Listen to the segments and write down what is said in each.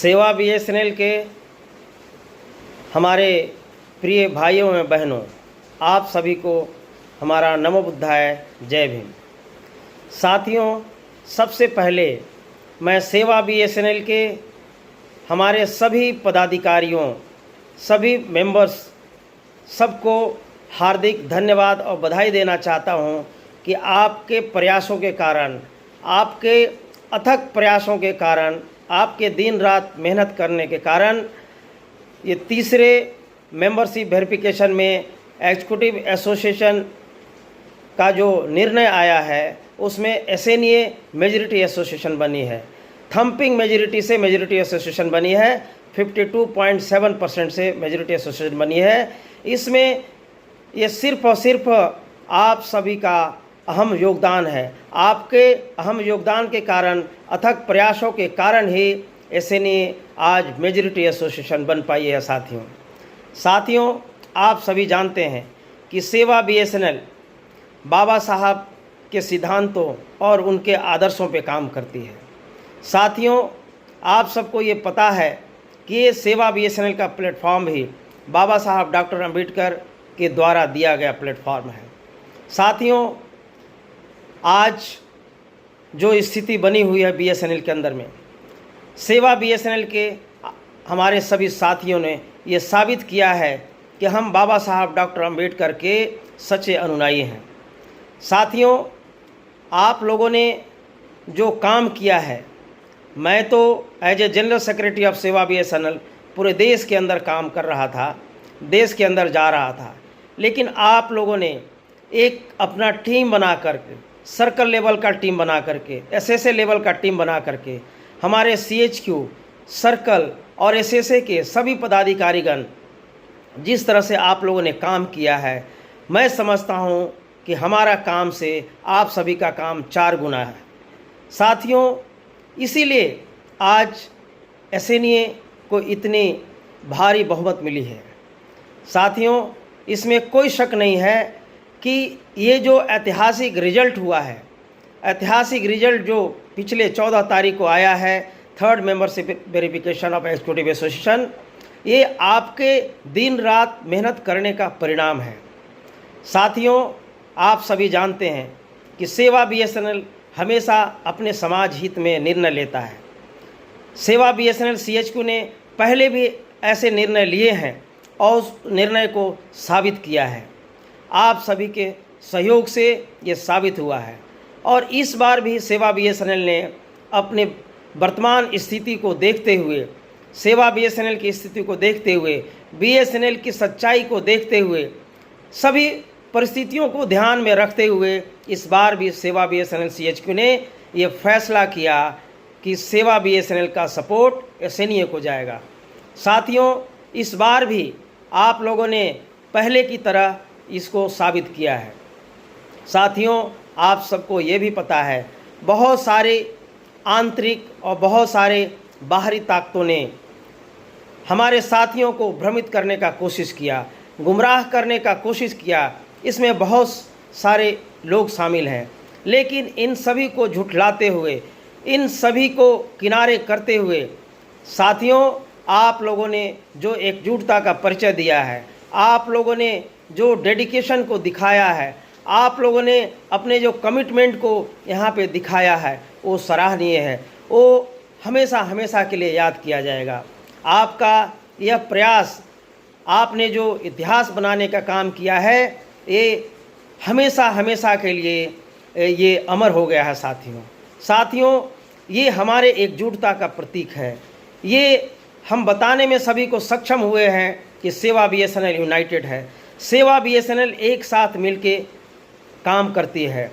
सेवा बीएसएनएल के हमारे प्रिय भाइयों एवं बहनों, आप सभी को हमारा नमो बुद्धाय जय भीम। साथियों, सबसे पहले मैं सेवा बीएसएनएल के हमारे सभी पदाधिकारियों, सभी मेंबर्स, सबको हार्दिक धन्यवाद और बधाई देना चाहता हूं कि आपके प्रयासों के कारण, आपके अथक प्रयासों के कारण, आपके दिन रात मेहनत करने के कारण ये तीसरे मेंबरशिप वेरिफिकेशन में एग्जीक्यूटिव एसोसिएशन का जो निर्णय आया है उसमें एसएनए मेजॉरिटी एसोसिएशन बनी है। थंपिंग मेजॉरिटी से मेजॉरिटी एसोसिएशन बनी है, 52.7% से मेजॉरिटी एसोसिएशन बनी है। इसमें ये सिर्फ और सिर्फ आप सभी का अहम योगदान है। आपके अहम योगदान के कारण, अथक प्रयासों के कारण ही एसएनए आज मेजॉरिटी एसोसिएशन बन पाई है। साथियों, आप सभी जानते हैं कि सेवा बीएसएनएल बाबा साहब के सिद्धांतों और उनके आदर्शों पे काम करती है। साथियों, आप सबको ये पता है कि ये सेवा बीएसएनएल का प्लेटफॉर्म भी बाबा साहब डॉक्टर अंबेडकर के द्वारा दिया गया प्लेटफॉर्म है। साथियों, आज जो स्थिति बनी हुई है बीएसएनएल के अंदर में, सेवा बीएसएनएल के हमारे सभी साथियों ने ये साबित किया है कि हम बाबा साहब डॉक्टर अंबेडकर के सच्चे अनुयायी हैं। साथियों, आप लोगों ने जो काम किया है, मैं तो as a general secretary of Sewa BSNL पूरे देश के अंदर काम कर रहा था, देश के अंदर जा रहा था, लेकिन आप लोगों ने एक अपना टीम बना करके, सर्कल लेवल का टीम बना करके, एसएसए लेवल का टीम बना करके, हमारे सीएचक्यू, सर्कल और एसएसए के सभी पदाधिकारीगण जिस तरह से आप लोगों ने काम किया है, मैं समझता हूं कि हमारा काम से आप सभी का काम 4 गुना है। साथियों, इसीलिए आज एसएनए को इतनी भारी बहुमत मिली है। साथियों, इसमें कोई शक नहीं है कि ये जो ऐतिहासिक रिजल्ट हुआ है, ऐतिहासिक रिजल्ट जो पिछले 14 तारीख को आया है, third membership verification of executive association, ये आपके दिन रात मेहनत करने का परिणाम है। साथियों, आप सभी जानते हैं कि सेवा बीएसएनएल हमेशा अपने समाज हित में निर्णय लेता है। सेवा बीएसएनएल सीएचक्यू ने पहले भी ऐसे निर्णय लिए हैं और उस निर्णय को साबित किया है। आप सभी के सहयोग से ये साबित हुआ है और इस बार भी सेवा बीएसएनएल ने अपने वर्तमान स्थिति को देखते हुए, सेवा बीएसएनएल की स्थिति को देखते हुए, बीएसएनएल की सच्चाई को देखते हुए, सभी परिस्थितियों को ध्यान में रखते हुए इस बार भी सेवा बीएसएनएल सीएचक्यू ने ये फैसला किया कि सेवा बीएसएनएल का सपोर्ट एसएनए को जाएगा। साथियों, इस बार भी आप लोगों ने पहले की तरह इसको साबित किया है। साथियों, आप सबको ये भी पता है, बहुत सारे आंतरिक और बहुत सारे बाहरी ताकतों ने हमारे साथियों को भ्रमित करने का कोशिश किया, गुमराह करने का कोशिश किया। इसमें बहुत सारे लोग शामिल हैं, लेकिन इन सभी को झुठलाते हुए, इन सभी को किनारे करते हुए, साथियों, आप लोगों ने जो एकजुटता का परिचय दिया है, आप लोगों ने जो डेडिकेशन को दिखाया है, आप लोगों ने अपने जो कमिटमेंट को यहाँ पे दिखाया है, वो सराहनीय है। वो हमेशा हमेशा के लिए याद किया जाएगा। आपका यह प्रयास, आपने जो इतिहास बनाने का काम किया है, ये हमेशा हमेशा के लिए ये अमर हो गया है। साथियों, ये हमारे एकजुटता का प्रतीक है। ये हम बताने में सभी को सक्षम हुए हैं कि सेवा बीएसएनएल यूनाइटेड है। सेवा बीएसएनएल एक साथ मिलके काम करती है।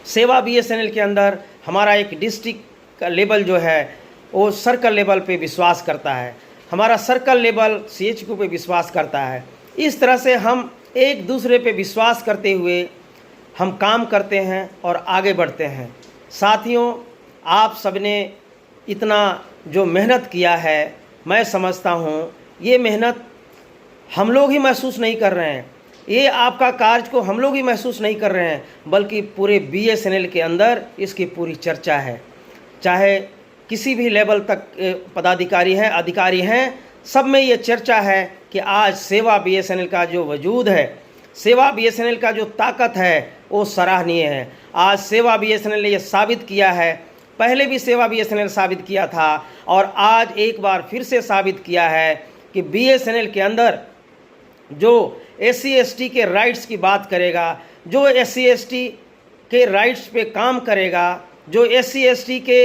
सेवा बीएसएनएल के अंदर हमारा एक डिस्ट्रिक्ट का लेवल जो है वो सर्कल लेवल पे विश्वास करता है, हमारा सर्कल लेवल सीएचक्यू पे विश्वास करता है। इस तरह से हम एक दूसरे पे विश्वास करते हुए हम काम करते हैं और आगे बढ़ते हैं। साथियों, आप सबने इतना जो मेहनत किया है, मैं समझता हूँ ये मेहनत हम लोग ही महसूस नहीं कर रहे हैं, ये आपका कार्य को हम लोग ही महसूस नहीं कर रहे हैं, बल्कि पूरे बीएसएनएल के अंदर इसकी पूरी चर्चा है। चाहे किसी भी लेवल तक पदाधिकारी हैं, अधिकारी हैं, सब में ये चर्चा है कि आज सेवा बीएसएनएल का जो वजूद है, सेवा बीएसएनएल का जो ताकत है वो सराहनीय है। आज सेवा बीएसएनएल ने ये साबित किया है, पहले भी सेवा बीएसएनएल साबित किया था और आज एक बार फिर से साबित किया है कि बीएसएनएल के अंदर जो SC ST के राइट्स की बात करेगा, जो SC ST के राइट्स पे काम करेगा, जो SC ST के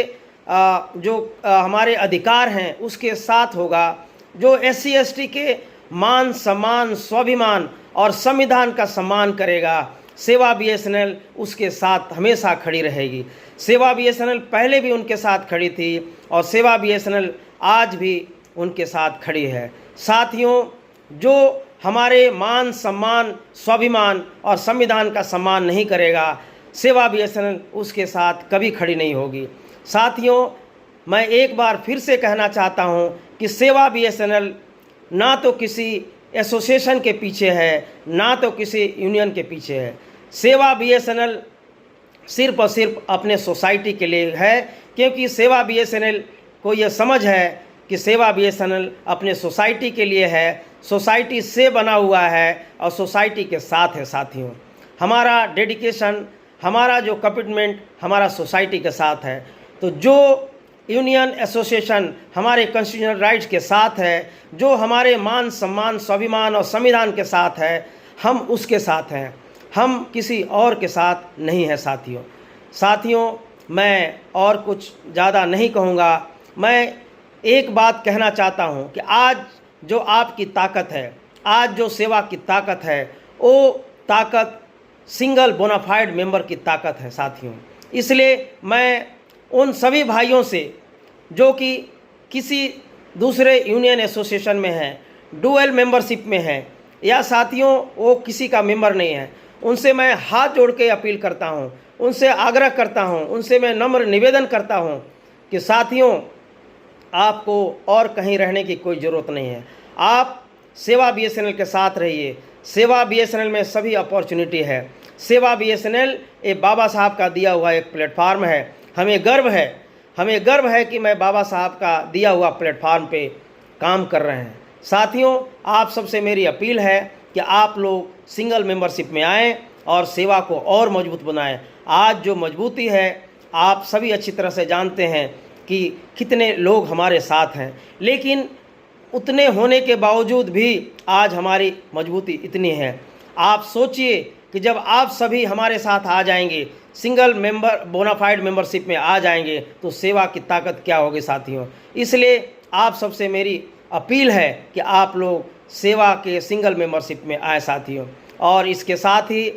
हमारे अधिकार हैं उसके साथ होगा, जो SC ST के मान सम्मान, स्वाभिमान और संविधान का सम्मान करेगा, सेवा बीएसएनएल उसके साथ हमेशा खड़ी रहेगी। सेवा बीएसएनएल पहले भी उनके साथ खड़ी थी और सेवा बीएसएनएल आज भी उनके साथ खड़ी है। साथियों, जो हमारे मान सम्मान, स्वाभिमान और संविधान का सम्मान नहीं करेगा, सेवा बीएसएनएल उसके साथ कभी खड़ी नहीं होगी। साथियों, मैं एक बार फिर से कहना चाहता हूं कि सेवा बीएसएनएल ना तो किसी एसोसिएशन के पीछे है, ना तो किसी यूनियन के पीछे है। सेवा बीएसएनएल सिर्फ और सिर्फ अपने सोसाइटी के लिए है, क्योंकि सेवा बीएसएनएल को ये समझ है कि सेवा बीएसएनएल अपने सोसाइटी के लिए है, सोसाइटी से बना हुआ है और सोसाइटी के साथ है। साथियों, हमारा डेडिकेशन, हमारा जो कमिटमेंट हमारा सोसाइटी के साथ है। तो जो यूनियन एसोसिएशन हमारे कॉन्स्टिट्यूशनल राइट्स के साथ है, जो हमारे मान सम्मान, स्वाभिमान और संविधान के साथ है, हम उसके साथ हैं, हम किसी और के साथ नहीं हैं। साथियों, मैं और कुछ ज़्यादा नहीं कहूँगा। मैं एक बात कहना चाहता हूँ कि आज जो आपकी ताकत है, आज जो सेवा की ताकत है, वो ताकत सिंगल बोनाफाइड मेंबर की ताकत है। साथियों, इसलिए मैं उन सभी भाइयों से जो कि किसी दूसरे यूनियन एसोसिएशन में हैं, डुअल मेंबरशिप में हैं, या साथियों वो किसी का मेंबर नहीं है, उनसे मैं हाथ जोड़ के अपील करता हूं, उनसे आग्रह करता हूं, उनसे मैं नम्र निवेदन करता हूं कि साथियों, आपको और कहीं रहने की कोई ज़रूरत नहीं है। आप सेवा बीएसएनएल के साथ रहिए। सेवा बीएसएनएल में सभी अपॉर्चुनिटी है। सेवा बीएसएनएल ये बाबा साहब का दिया हुआ एक प्लेटफार्म है। हमें गर्व है कि मैं बाबा साहब का दिया हुआ प्लेटफार्म पे काम कर रहे हैं। साथियों, आप सबसे मेरी अपील है कि आप लोग सिंगल मेंबरशिप में आएँ और सेवा को और मजबूत बनाएं। आज जो मजबूती है, आप सभी अच्छी तरह से जानते हैं कि कितने लोग हमारे साथ हैं, लेकिन उतने होने के बावजूद भी आज हमारी मजबूती इतनी है। आप सोचिए कि जब आप सभी हमारे साथ आ जाएंगे, सिंगल मेंबर बोनाफाइड मेंबरशिप में आ जाएंगे, तो सेवा की ताकत क्या होगी। साथियों, इसलिए आप सबसे मेरी अपील है कि आप लोग सेवा के सिंगल मेंबरशिप में आए। साथियों, और इसके साथ ही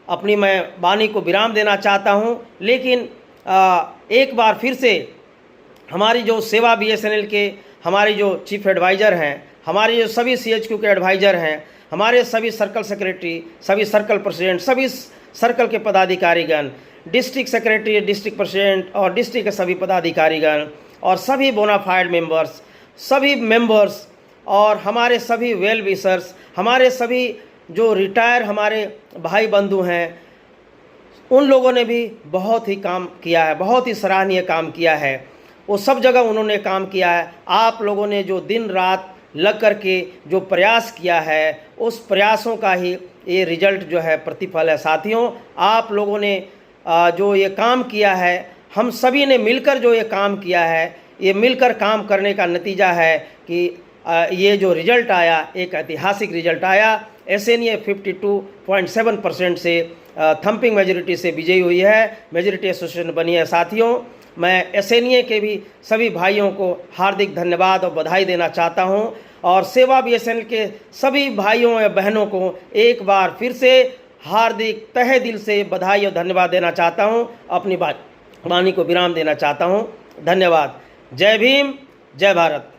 अपनी मैं वाणी को विराम देना चाहता हूं, लेकिन एक बार फिर से हमारी जो सेवा बीएसएनएल के हमारी जो चीफ एडवाइज़र हैं, हमारे जो सभी CHQ के एडवाइज़र हैं, हमारे सभी सर्कल सेक्रेटरी, सभी सर्कल प्रेसिडेंट, सभी सर्कल के पदाधिकारीगण, डिस्ट्रिक्ट सेक्रेटरी, डिस्ट्रिक्ट प्रेसिडेंट और डिस्ट्रिक्ट के सभी पदाधिकारीगण और सभी बोनाफाइड मेंबर्स, सभी मेंबर्स और हमारे सभी वेल विशर्स, हमारे सभी जो रिटायर हमारे भाई बंधु हैं, उन लोगों ने भी बहुत ही काम किया है, बहुत ही सराहनीय काम किया है। वो सब जगह उन्होंने काम किया है। आप लोगों ने जो दिन रात लग कर के जो प्रयास किया है, उस प्रयासों का ही ये रिजल्ट जो है, प्रतिफल है। साथियों, आप लोगों ने जो ये काम किया है, हम सभी ने मिलकर जो ये काम किया है, ये मिलकर काम करने का नतीजा है कि ये जो रिजल्ट आया, एक ऐतिहासिक रिजल्ट आया। SNA 52.7% से थंपिंग मेजोरिटी से विजयी हुई है, मेजोरिटी एसोसिएशन बनी है। साथियों, मैं SNA के भी सभी भाइयों को हार्दिक धन्यवाद और बधाई देना चाहता हूं और सेवा बीएसएनएल के सभी भाइयों या बहनों को एक बार फिर से हार्दिक तहे दिल से बधाई और धन्यवाद देना चाहता हूं। अपनी वाणी को विराम देना चाहता हूं। धन्यवाद। जय भीम, जय भारत।